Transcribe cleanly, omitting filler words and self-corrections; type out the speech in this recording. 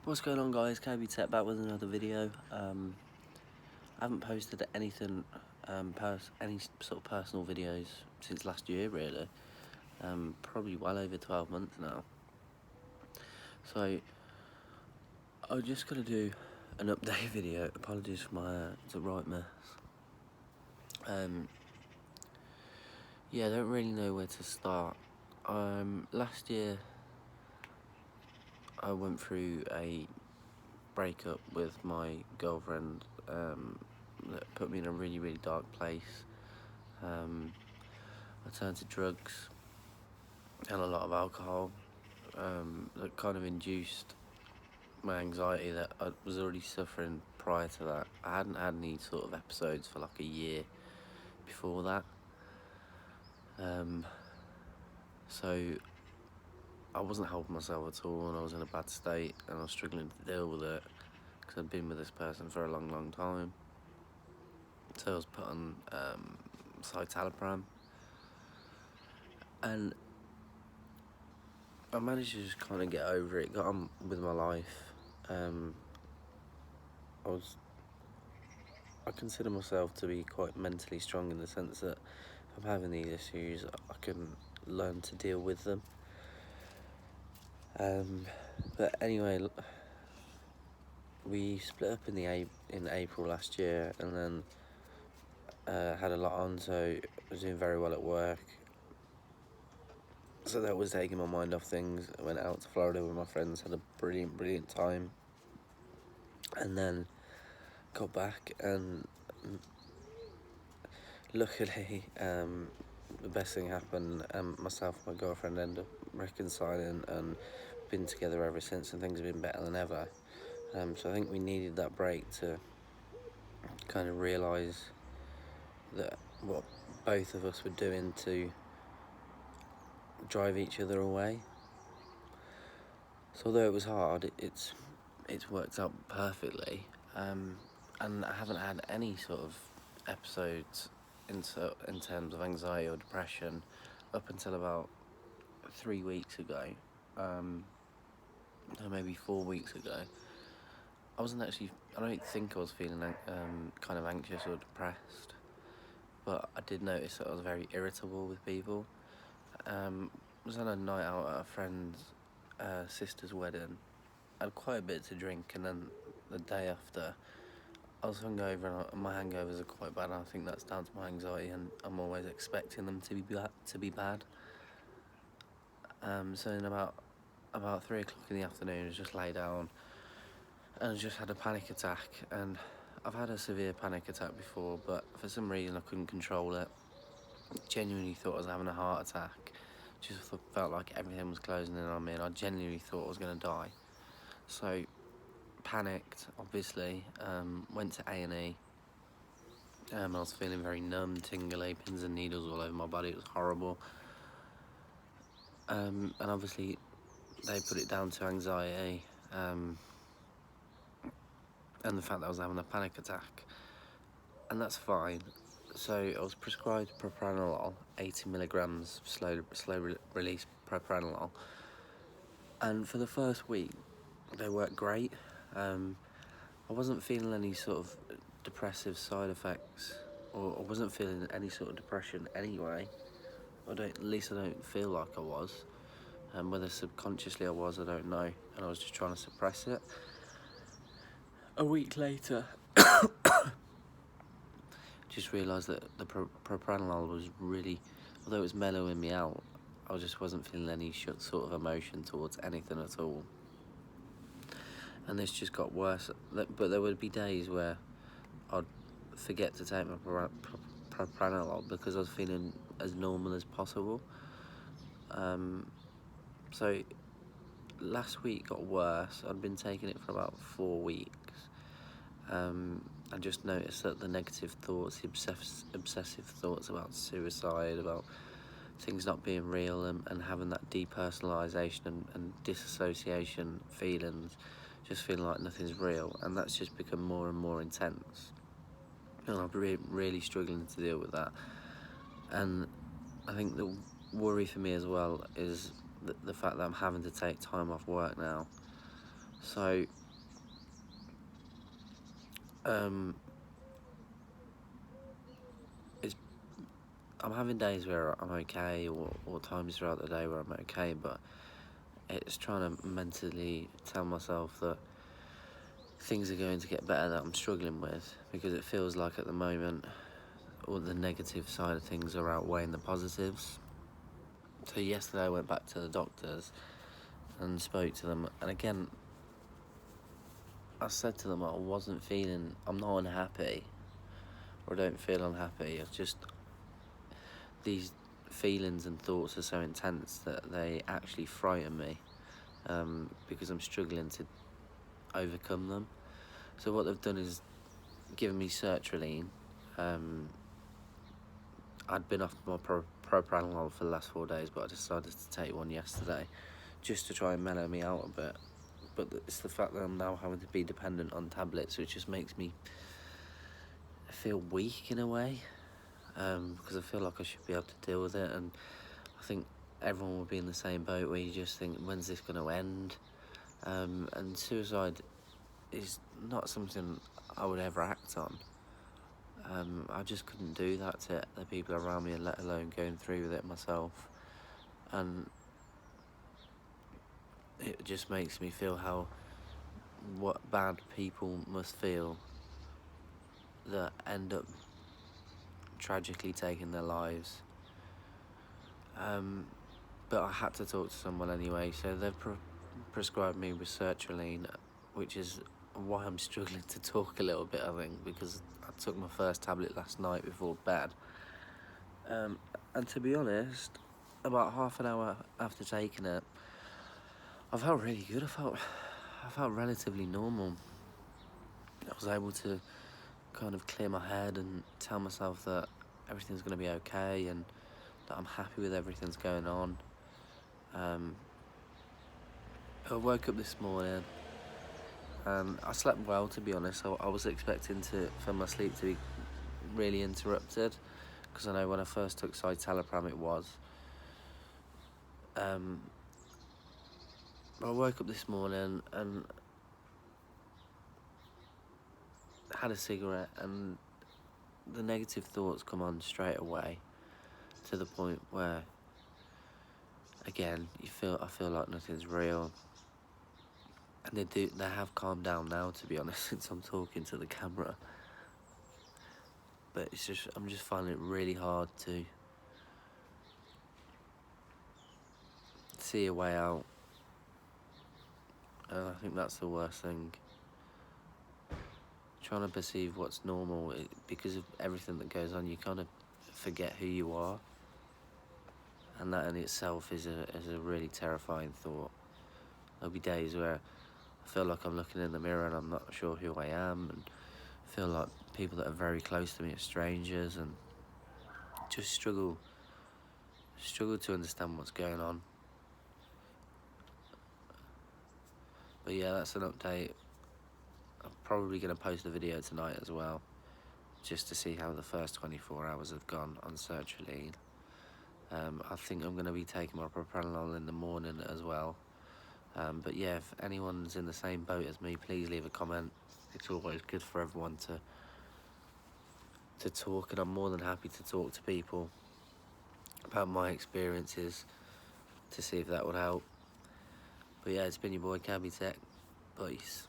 What's going on, guys? KB Tech back with another video. I haven't posted anything, any sort of personal videos since last year, really. Probably well over 12 months now. So I'm just gonna do an update video. Apologies for my it's a right mess. Yeah, I don't really know where to start. Last year I went through a breakup with my girlfriend that put me in a really, really dark place. I turned to drugs and a lot of alcohol that kind of induced my anxiety that I was already suffering prior to that. I hadn't had any sort of episodes for like a year before that. So I wasn't helping myself at all, and I was in a bad state and I was struggling to deal with it because I'd been with this person for a long, long time. So I was put on Suicidal, and I managed to just kind of get over it, got on with my life. I consider myself to be quite mentally strong in the sense that if I'm having these issues, I can learn to deal with them. But anyway, we split up in April last year, and then had a lot on, so I was doing very well at work. So that was taking my mind off things. I went out to Florida with my friends, had a brilliant, brilliant time, and then got back, and luckily the best thing happened. Myself and my girlfriend ended up reconciling and been together ever since, and things have been better than ever. So I think we needed that break to kind of realise that what both of us were doing to drive each other away. So although it was hard, it's worked out perfectly, and I haven't had any sort of episodes in terms of anxiety or depression up until about 3 weeks ago, or maybe 4 weeks ago. I don't think I was feeling kind of anxious or depressed, but I did notice that I was very irritable with people. I was on a night out at a friend's sister's wedding. I had quite a bit to drink, and then the day after I was hungover, and my hangovers are quite bad, and I think that's down to my anxiety, and I'm always expecting them to be bad. So in about 3 o'clock in the afternoon, I just lay down and I just had a panic attack. And I've had a severe panic attack before, but for some reason I couldn't control it. Genuinely thought I was having a heart attack. Just felt like everything was closing in on me, and I genuinely thought I was going to die. So panicked, obviously. Went to A&E. I was feeling very numb, tingly, pins and needles all over my body. It was horrible. And obviously they put it down to anxiety, and the fact that I was having a panic attack, and that's fine. So I was prescribed propranolol, 80 milligrams slow release propranolol, and for the first week they worked great. I wasn't feeling any sort of depressive side effects, or I wasn't feeling any sort of depression anyway. At least I don't feel like I was. Whether subconsciously I was, I don't know, and I was just trying to suppress it. A week later, just realised that the propranolol was really, although it was mellowing me out, I just wasn't feeling any sort of emotion towards anything at all. And this just got worse. But there would be days where I'd forget to take my propranolol because I was feeling as normal as possible. So last week got worse. I'd been taking it for about 4 weeks. I just noticed that the negative thoughts, the obsessive thoughts about suicide, about things not being real, and having that depersonalisation and disassociation feelings, just feeling like nothing's real, and that's just become more and more intense. And I'm really struggling to deal with that. And I think the worry for me as well is the fact that I'm having to take time off work now. So, um, it's I'm having days where I'm okay, or times throughout the day where I'm okay, but it's trying to mentally tell myself that things are going to get better that I'm struggling with, because it feels like at the moment all the negative side of things are outweighing the positives. So yesterday I went back to the doctors and spoke to them, and again I said to them I'm not unhappy, or I don't feel unhappy. It's just these feelings and thoughts are so intense that they actually frighten me, because I'm struggling to overcome them. So what they've done is given me sertraline. I'd been off my propranolol for the last 4 days, but I decided to take one yesterday just to try and mellow me out a bit. But it's the fact that I'm now having to be dependent on tablets, which just makes me feel weak in a way, because I feel like I should be able to deal with it. And I think everyone will be in the same boat where you just think, when's this going to end? And suicide is not something I would ever act on. I just couldn't do that to the people around me, and let alone going through with it myself. And it just makes me feel what bad people must feel that end up tragically taking their lives. But I had to talk to someone anyway, so they've prescribed me with sertraline, which is why I'm struggling to talk a little bit, I think, because I took my first tablet last night before bed. And to be honest, about half an hour after taking it, I felt really good. I felt relatively normal. I was able to kind of clear my head and tell myself that everything's going to be okay, and that I'm happy with everything that's going on. I woke up this morning and I slept well, to be honest. I was expecting for my sleep to be really interrupted, because I know when I first took citalopram it was. I woke up this morning and had a cigarette, and the negative thoughts come on straight away, to the point where, again, I feel like nothing's real. And they have calmed down now, to be honest, since I'm talking to the camera. But I'm just finding it really hard to see a way out. And I think that's the worst thing. Trying to perceive what's normal, because of everything that goes on, you kind of forget who you are. And that in itself is a really terrifying thought. There'll be days where I feel like I'm looking in the mirror and I'm not sure who I am, and feel like people that are very close to me are strangers, and just struggle to understand what's going on. But yeah, that's an update. I'm probably going to post a video tonight as well, just to see how the first 24 hours have gone on sertraline. I think I'm going to be taking my propranolol in the morning as well. But yeah, if anyone's in the same boat as me, please leave a comment. It's always good for everyone to talk, and I'm more than happy to talk to people about my experiences to see if that would help. But yeah, it's been your boy Cabby Tech. Peace.